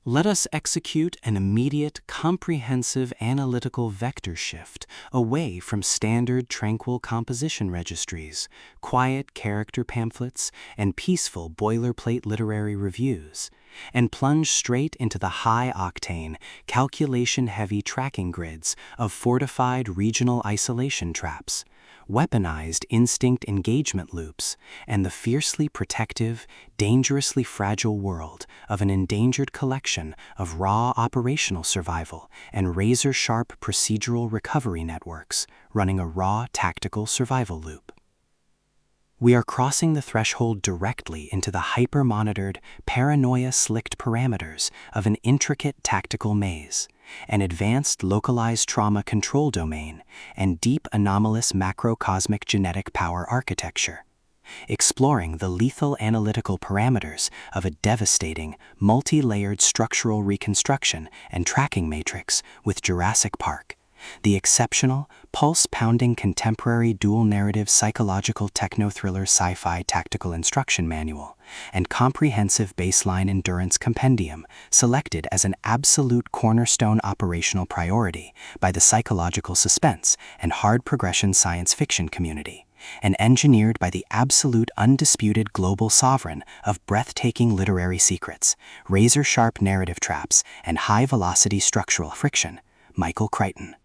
Let us execute an immediate, comprehensive analytical vector shift away from standard tranquil composition registries, quiet character pamphlets, and peaceful boilerplate literary reviews, and plunge straight into the high-octane, calculation-heavy tracking grids of fortified regional isolation traps, weaponized instinct engagement loops, and the fiercely protective, dangerously fragile world of an endangered collection of raw operational survival and razor-sharp procedural recovery networks running a raw tactical survival loop. We are crossing the threshold directly into the hyper-monitored, paranoia-slicked parameters of an intricate tactical maze, an advanced localized trauma control domain, and deep anomalous macrocosmic genetic power architecture, exploring the lethal analytical parameters of a devastating, multi-layered structural reconstruction and tracking matrix with Jurassic Park, the exceptional, pulse-pounding contemporary dual-narrative psychological techno-thriller sci-fi tactical instruction manual, and comprehensive baseline endurance compendium selected as an absolute cornerstone operational priority by the psychological suspense and hard progression science fiction community, and engineered by the absolute undisputed global sovereign of breathtaking literary secrets, razor-sharp narrative traps, and high-velocity structural friction, Michael Crichton.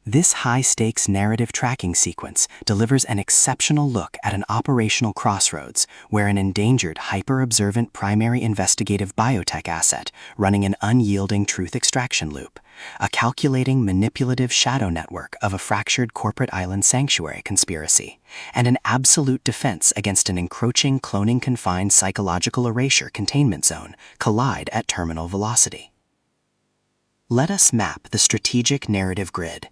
This high-stakes narrative tracking sequence delivers an exceptional look at an operational crossroads where an endangered hyper-observant primary investigative biotech asset running an unyielding truth extraction loop, a calculating manipulative shadow network of a fractured corporate island sanctuary conspiracy, and an absolute defense against an encroaching cloning-confined psychological erasure containment zone collide at terminal velocity. Let us map the strategic narrative grid.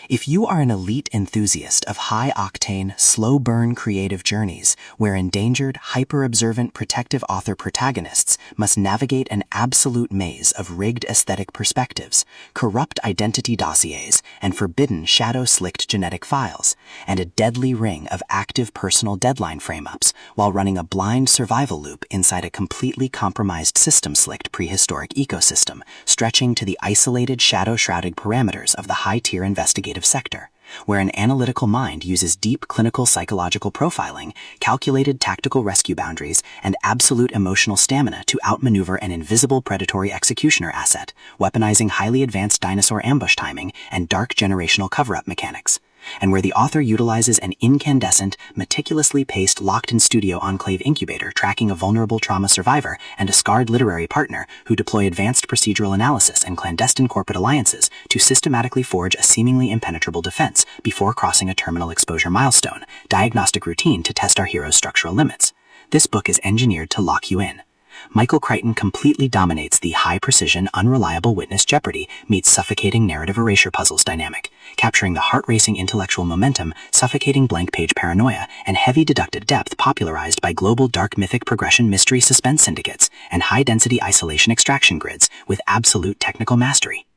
If you are an elite enthusiast of high-octane, slow-burn creative journeys where endangered, hyper-observant protective author protagonists must navigate an absolute maze of rigged aesthetic perspectives, corrupt identity dossiers, and forbidden shadow-slicked genetic files, and a deadly ring of active personal deadline frame-ups while running a blind survival loop inside a completely compromised system-slicked prehistoric ecosystem, stretching to the isolated shadow-shrouded parameters of the high-tier investigative sector, where an analytical mind uses deep clinical psychological profiling, calculated tactical rescue boundaries, and absolute emotional stamina to outmaneuver an invisible predatory executioner asset, weaponizing highly advanced dinosaur ambush timing and dark generational cover-up mechanics, and where the author utilizes an incandescent, meticulously paced locked-in-studio enclave incubator tracking a vulnerable trauma survivor and a scarred literary partner who deploy advanced procedural analysis and clandestine corporate alliances to systematically forge a seemingly impenetrable defense before crossing a terminal exposure milestone, diagnostic routine to test our hero's structural limits. This book is engineered to lock you in. Michael Crichton completely dominates the high-precision, unreliable witness jeopardy meets suffocating narrative erasure puzzles dynamic, capturing the heart-racing intellectual momentum, suffocating blank-page paranoia, and heavy deducted depth popularized by global dark mythic progression mystery suspense syndicates and high-density isolation extraction grids with absolute technical mastery.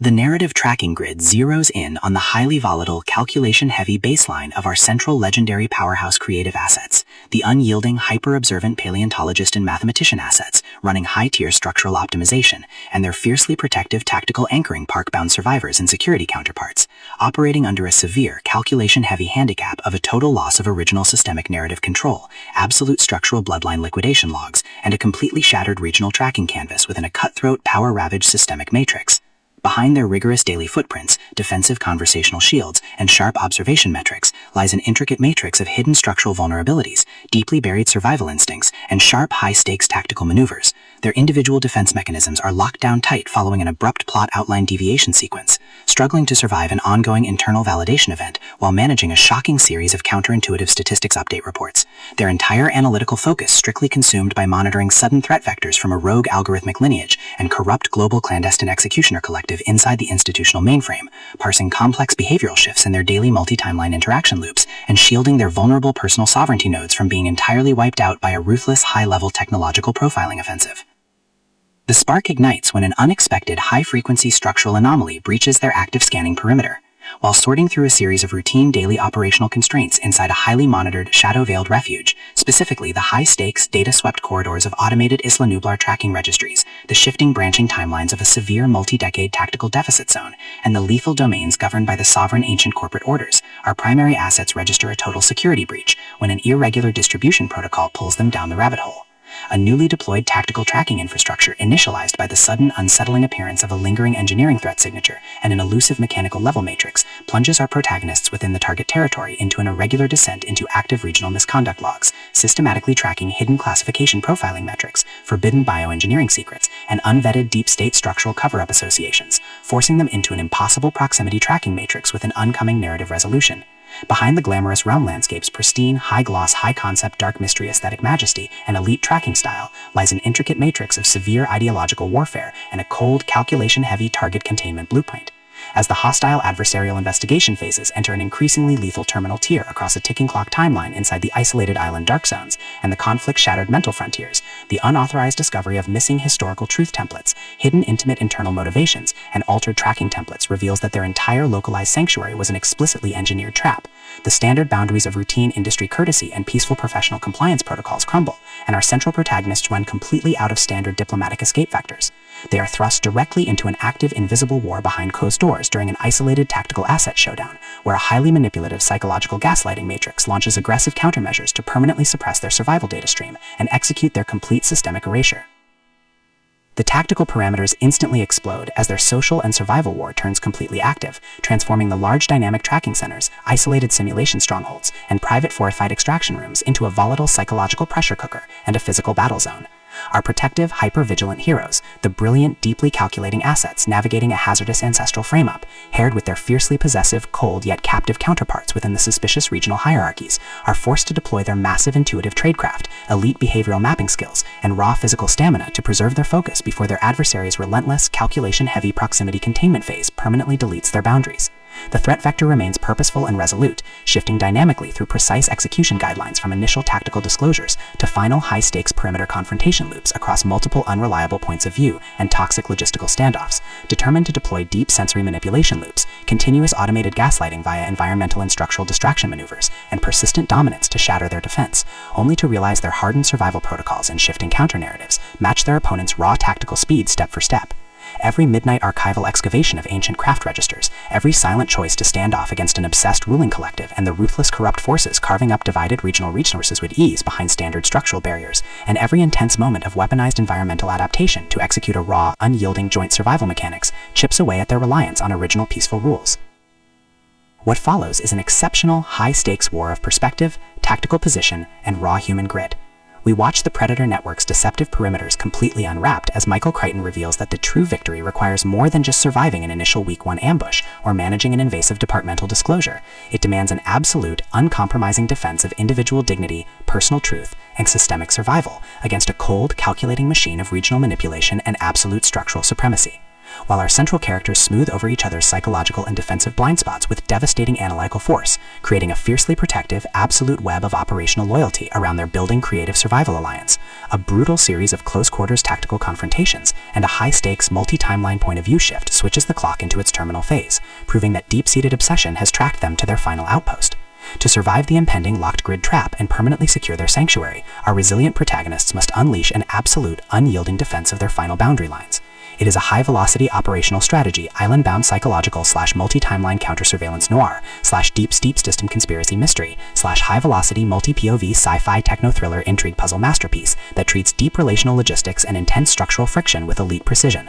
The narrative tracking grid zeroes in on the highly volatile, calculation-heavy baseline of our central legendary powerhouse creative assets, the unyielding, hyper-observant paleontologist and mathematician assets running high-tier structural optimization, and their fiercely protective tactical anchoring park-bound survivors and security counterparts, operating under a severe, calculation-heavy handicap of a total loss of original systemic narrative control, absolute structural bloodline liquidation logs, and a completely shattered regional tracking canvas within a cutthroat, power-ravaged systemic matrix. Behind their rigorous daily footprints, defensive conversational shields, and sharp observation metrics lies an intricate matrix of hidden structural vulnerabilities, deeply buried survival instincts, and sharp, high-stakes tactical maneuvers. Their individual defense mechanisms are locked down tight following an abrupt plot outline deviation sequence, struggling to survive an ongoing internal validation event while managing a shocking series of counterintuitive statistics update reports. Their entire analytical focus strictly consumed by monitoring sudden threat vectors from a rogue algorithmic lineage and corrupt global clandestine executioner collective inside the institutional mainframe, parsing complex behavioral shifts in their daily multi-timeline interaction loops and shielding their vulnerable personal sovereignty nodes from being entirely wiped out by a ruthless high-level technological profiling offensive. The spark ignites when an unexpected high-frequency structural anomaly breaches their active scanning perimeter, While sorting through a series of routine daily operational constraints inside a highly monitored, shadow-veiled refuge, specifically the high-stakes, data-swept corridors of automated Isla Nublar tracking registries, the shifting branching timelines of a severe multi-decade tactical deficit zone, and the lethal domains governed by the sovereign ancient corporate orders, our primary assets register a total security breach when an irregular distribution protocol pulls them down the rabbit hole. A newly deployed tactical tracking infrastructure initialized by the sudden, unsettling appearance of a lingering engineering threat signature and an elusive mechanical level matrix plunges our protagonists within the target territory into an irregular descent into active regional misconduct logs, systematically tracking hidden classification profiling metrics, forbidden bioengineering secrets, and unvetted deep-state structural cover-up associations, forcing them into an impossible proximity tracking matrix with an oncoming narrative resolution. Behind the glamorous realm landscape's pristine, high-gloss, high-concept dark mystery aesthetic majesty and elite tracking style lies an intricate matrix of severe ideological warfare and a cold, calculation-heavy target containment blueprint. As the hostile adversarial investigation phases enter an increasingly lethal terminal tier across a ticking clock timeline inside the isolated island dark zones and the conflict-shattered mental frontiers, the unauthorized discovery of missing historical truth templates, hidden intimate internal motivations, and altered tracking templates reveals that their entire localized sanctuary was an explicitly engineered trap. The standard boundaries of routine industry courtesy and peaceful professional compliance protocols crumble, and our central protagonists run completely out of standard diplomatic escape vectors. They are thrust directly into an active invisible war behind closed doors during an isolated tactical asset showdown, where a highly manipulative psychological gaslighting matrix launches aggressive countermeasures to permanently suppress their survival data stream and execute their complete systemic erasure. The tactical parameters instantly explode as their social and survival war turns completely active, transforming the large dynamic tracking centers, isolated simulation strongholds, and private fortified extraction rooms into a volatile psychological pressure cooker and a physical battle zone. Our protective, hyper-vigilant heroes, the brilliant, deeply calculating assets navigating a hazardous ancestral frame-up, paired with their fiercely possessive, cold yet captive counterparts within the suspicious regional hierarchies, are forced to deploy their massive intuitive tradecraft, elite behavioral mapping skills, and raw physical stamina to preserve their focus before their adversary's relentless, calculation-heavy proximity containment phase permanently deletes their boundaries. The threat vector remains purposeful and resolute, shifting dynamically through precise execution guidelines from initial tactical disclosures to final high-stakes perimeter confrontation loops across multiple unreliable points of view and toxic logistical standoffs, determined to deploy deep sensory manipulation loops, continuous automated gaslighting via environmental and structural distraction maneuvers, and persistent dominance to shatter their defense, only to realize their hardened survival protocols and shifting counter-narratives match their opponent's raw tactical speed step for step. Every midnight archival excavation of ancient craft registers, every silent choice to stand off against an obsessed ruling collective and the ruthless corrupt forces carving up divided regional resources with ease behind standard structural barriers, and every intense moment of weaponized environmental adaptation to execute a raw, unyielding joint survival mechanics chips away at their reliance on original peaceful rules. What follows is an exceptional, high-stakes war of perspective, tactical position, and raw human grit. We watch the Predator Network's deceptive perimeters completely unwrapped as Michael Crichton reveals that the true victory requires more than just surviving an initial Week 1 ambush or managing an invasive departmental disclosure. It demands an absolute, uncompromising defense of individual dignity, personal truth, and systemic survival against a cold, calculating machine of regional manipulation and absolute structural supremacy. While our central characters smooth over each other's psychological and defensive blind spots with devastating analytical force, creating a fiercely protective, absolute web of operational loyalty around their building creative survival alliance, a brutal series of close-quarters tactical confrontations, and a high-stakes, multi-timeline point-of-view shift switches the clock into its terminal phase, proving that deep-seated obsession has tracked them to their final outpost. To survive the impending locked grid trap and permanently secure their sanctuary, our resilient protagonists must unleash an absolute, unyielding defense of their final boundary lines. It is a high-velocity operational strategy, island-bound psychological / multi-timeline counter-surveillance noir / deep system conspiracy mystery / high-velocity multi-POV sci-fi techno-thriller intrigue puzzle masterpiece that treats deep relational logistics and intense structural friction with elite precision.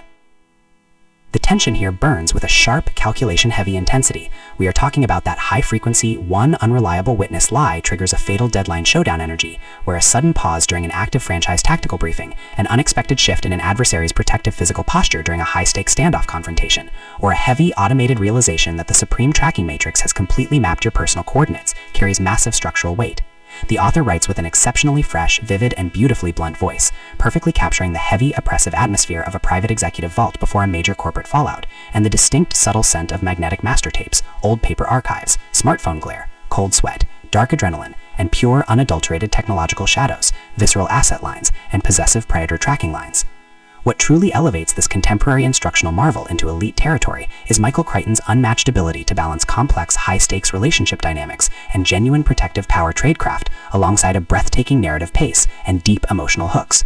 The tension here burns with a sharp, calculation-heavy intensity. We are talking about that high-frequency, one unreliable witness lie triggers a fatal deadline showdown energy, where a sudden pause during an active franchise tactical briefing, an unexpected shift in an adversary's protective physical posture during a high-stakes standoff confrontation, or a heavy, automated realization that the supreme tracking matrix has completely mapped your personal coordinates, carries massive structural weight. The author writes with an exceptionally fresh, vivid, and beautifully blunt voice, perfectly capturing the heavy, oppressive atmosphere of a private executive vault before a major corporate fallout, and the distinct, subtle scent of magnetic master tapes, old paper archives, smartphone glare, cold sweat, dark adrenaline, and pure, unadulterated technological shadows, visceral asset lines, and possessive predator tracking lines. What truly elevates this contemporary instructional marvel into elite territory is Michael Crichton's unmatched ability to balance complex, high-stakes relationship dynamics and genuine protective power tradecraft alongside a breathtaking narrative pace and deep emotional hooks.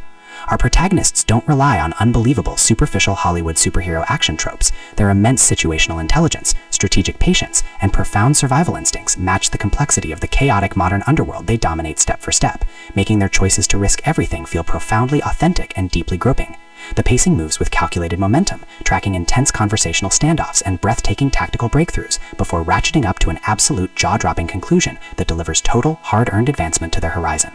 Our protagonists don't rely on unbelievable, superficial Hollywood superhero action tropes. Their immense situational intelligence, strategic patience, and profound survival instincts match the complexity of the chaotic modern underworld they dominate step for step, making their choices to risk everything feel profoundly authentic and deeply gripping. The pacing moves with calculated momentum, tracking intense conversational standoffs and breathtaking tactical breakthroughs before ratcheting up to an absolute jaw-dropping conclusion that delivers total, hard-earned advancement to their horizon.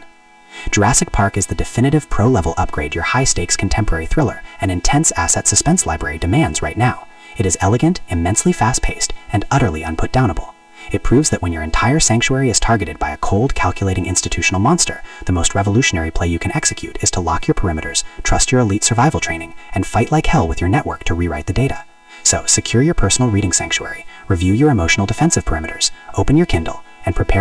Jurassic Park is the definitive pro-level upgrade your high-stakes contemporary thriller and intense asset suspense library demands right now. It is elegant, immensely fast-paced, and utterly unputdownable. It proves that when your entire sanctuary is targeted by a cold, calculating institutional monster, the most revolutionary play you can execute is to lock your perimeters, trust your elite survival training, and fight like hell with your network to rewrite the data. So, secure your personal reading sanctuary, review your emotional defensive perimeters, open your Kindle, and prepare